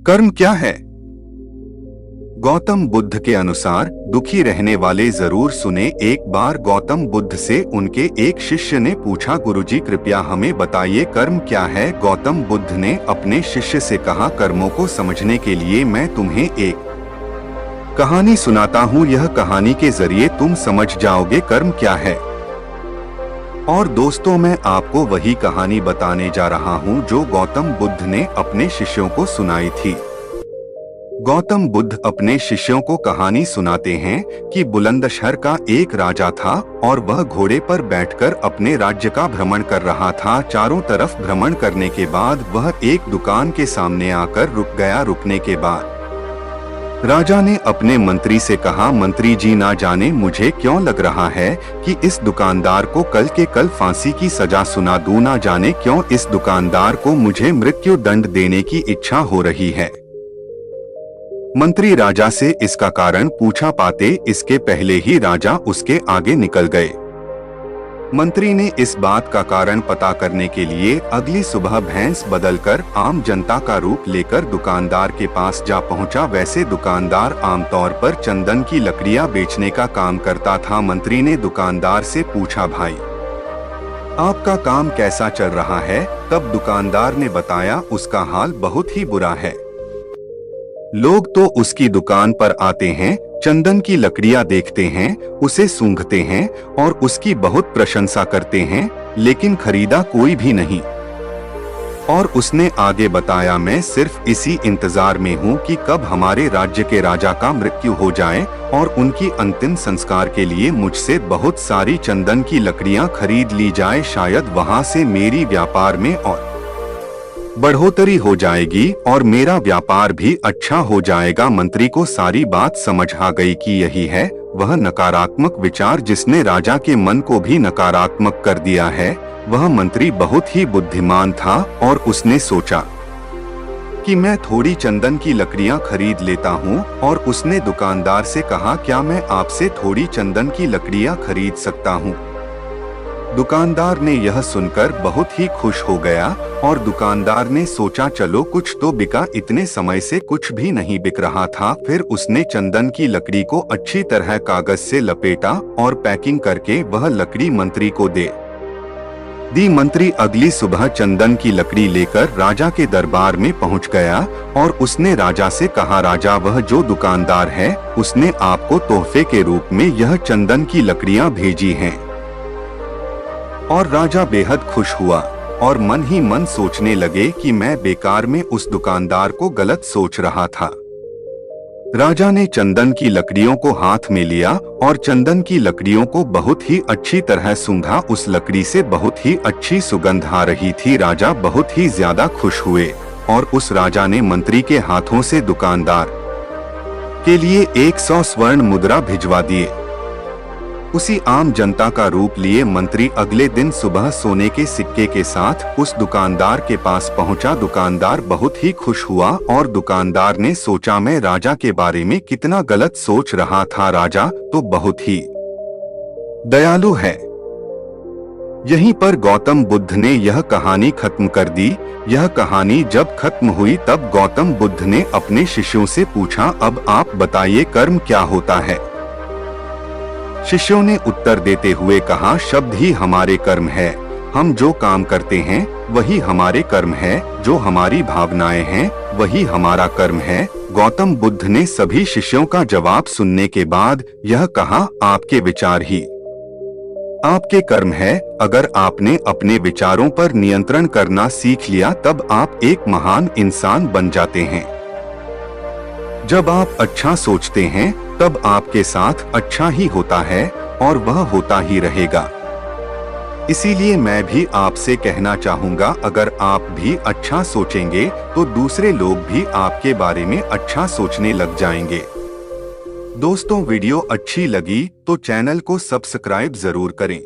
कर्म क्या है? गौतम बुद्ध के अनुसार दुखी रहने वाले जरूर सुने। एक बार गौतम बुद्ध से उनके एक शिष्य ने पूछा, गुरुजी कृपया हमें बताइए कर्म क्या है? गौतम बुद्ध ने अपने शिष्य से कहा, कर्मों को समझने के लिए मैं तुम्हें एक कहानी सुनाता हूँ। यह कहानी के जरिए तुम समझ जाओगे कर्म क्या है। और दोस्तों, मैं आपको वही कहानी बताने जा रहा हूँ जो गौतम बुद्ध ने अपने शिष्यों को सुनाई थी। गौतम बुद्ध अपने शिष्यों को कहानी सुनाते हैं कि बुलंदशहर का एक राजा था और वह घोड़े पर बैठकर अपने राज्य का भ्रमण कर रहा था। चारों तरफ भ्रमण करने के बाद वह एक दुकान के सामने आकर रुक गया। रुकने के बाद राजा ने अपने मंत्री से कहा, मंत्री जी, ना जाने मुझे क्यों लग रहा है कि इस दुकानदार को कल के कल फांसी की सजा सुना दूं। ना जाने क्यों इस दुकानदार को मुझे मृत्यु दंड देने की इच्छा हो रही है। मंत्री राजा से इसका कारण पूछा पाते इसके पहले ही राजा उसके आगे निकल गए। मंत्री ने इस बात का कारण पता करने के लिए अगली सुबह भैंस बदलकर आम जनता का रूप लेकर दुकानदार के पास जा पहुंचा। वैसे दुकानदार आमतौर पर चंदन की लकड़ियां बेचने का काम करता था। मंत्री ने दुकानदार से पूछा, भाई आपका काम कैसा चल रहा है? तब दुकानदार ने बताया, उसका हाल बहुत ही बुरा है। लोग तो उसकी दुकान पर आते हैं, चंदन की लकड़ियां देखते हैं, उसे सूंघते हैं और उसकी बहुत प्रशंसा करते हैं, लेकिन खरीदा कोई भी नहीं। और उसने आगे बताया, मैं सिर्फ इसी इंतजार में हूँ कि कब हमारे राज्य के राजा का मृत्यु हो जाए और उनकी अंतिम संस्कार के लिए मुझसे बहुत सारी चंदन की लकड़ियां खरीद ली जाए। शायद वहां से मेरी व्यापार में और बढ़ोतरी हो जाएगी और मेरा व्यापार भी अच्छा हो जाएगा। मंत्री को सारी बात समझ आ गई कि यही है वह नकारात्मक विचार जिसने राजा के मन को भी नकारात्मक कर दिया है। वह मंत्री बहुत ही बुद्धिमान था और उसने सोचा कि मैं थोड़ी चंदन की लकड़ियां खरीद लेता हूं। और उसने दुकानदार से कहा, क्या मैं आपसे थोड़ी चंदन की लकड़ियां खरीद सकता हूं? दुकानदार ने यह सुनकर बहुत ही खुश हो गया और दुकानदार ने सोचा, चलो कुछ तो बिका। इतने समय से कुछ भी नहीं बिक रहा था। फिर उसने चंदन की लकड़ी को अच्छी तरह कागज से लपेटा और पैकिंग करके वह लकड़ी मंत्री को दे दी। मंत्री अगली सुबह चंदन की लकड़ी लेकर राजा के दरबार में पहुंच गया और उसने राजा से कहा, राजा, वह जो दुकानदार है उसने आपको तोहफे के रूप में यह चंदन की लकड़ियां भेजी हैं। और राजा बेहद खुश हुआ और मन ही मन सोचने लगे कि मैं बेकार में उस दुकानदार को गलत सोच रहा था। राजा ने चंदन की लकड़ियों को हाथ में लिया और चंदन की लकड़ियों को बहुत ही अच्छी तरह सूंघा। उस लकड़ी से बहुत ही अच्छी सुगंध आ रही थी। राजा बहुत ही ज्यादा खुश हुए और उस राजा ने मंत्री के हाथों से दुकानदार के लिए 100 स्वर्ण मुद्रा भिजवा दिए। उसी आम जनता का रूप लिए मंत्री अगले दिन सुबह सोने के सिक्के के साथ उस दुकानदार के पास पहुंचा। दुकानदार बहुत ही खुश हुआ और दुकानदार ने सोचा, मैं राजा के बारे में कितना गलत सोच रहा था। राजा तो बहुत ही दयालु है। यहीं पर गौतम बुद्ध ने यह कहानी खत्म कर दी। यह कहानी जब खत्म हुई तब गौतम बुद्ध ने अपने शिष्यों से पूछा, अब आप बताइए कर्म क्या होता है? शिष्यों ने उत्तर देते हुए कहा, शब्द ही हमारे कर्म है। हम जो काम करते हैं वही हमारे कर्म है। जो हमारी भावनाएं हैं वही हमारा कर्म है। गौतम बुद्ध ने सभी शिष्यों का जवाब सुनने के बाद यह कहा, आपके विचार ही आपके कर्म है। अगर आपने अपने विचारों पर नियंत्रण करना सीख लिया तब आप एक महान इंसान बन जाते हैं। जब आप अच्छा सोचते हैं तब आपके साथ अच्छा ही होता है और वह होता ही रहेगा। इसीलिए मैं भी आपसे कहना चाहूँगा, अगर आप भी अच्छा सोचेंगे तो दूसरे लोग भी आपके बारे में अच्छा सोचने लग जाएंगे। दोस्तों, वीडियो अच्छी लगी तो चैनल को सब्सक्राइब जरूर करें।